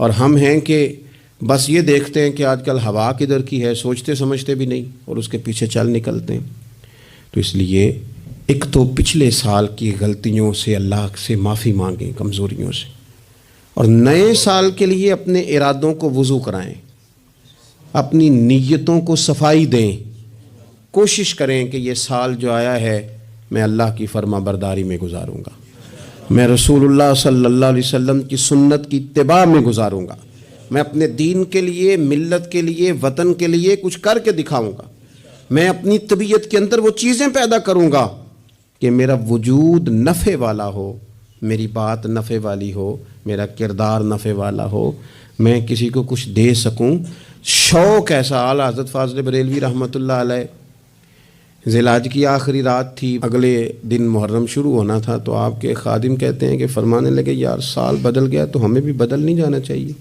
اور ہم ہیں کہ بس یہ دیکھتے ہیں کہ آج کل ہوا کدھر کی ہے، سوچتے سمجھتے بھی نہیں اور اس کے پیچھے چل نکلتے ہیں۔ تو اس لیے ایک تو پچھلے سال کی غلطیوں سے اللہ سے معافی مانگیں، کمزوریوں سے، اور نئے سال کے لیے اپنے ارادوں کو وضو کرائیں، اپنی نیتوں کو صفائی دیں، کوشش کریں کہ یہ سال جو آیا ہے میں اللہ کی فرما برداری میں گزاروں گا، میں رسول اللہ صلی اللہ علیہ وسلم کی سنت کی اتباع میں گزاروں گا، میں اپنے دین کے لیے، ملت کے لیے، وطن کے لیے کچھ کر کے دکھاؤں گا، میں اپنی طبیعت کے اندر وہ چیزیں پیدا کروں گا کہ میرا وجود نفع والا ہو، میری بات نفع والی ہو، میرا کردار نفع والا ہو، میں کسی کو کچھ دے سکوں۔ شوق ایسا، اعلیٰ حضرت فاضل بریلوی رحمۃ اللہ علیہ، ذی الحج کی آخری رات تھی، اگلے دن محرم شروع ہونا تھا، تو آپ کے خادم کہتے ہیں کہ فرمانے لگے یار سال بدل گیا تو ہمیں بھی بدل نہیں جانا چاہیے؟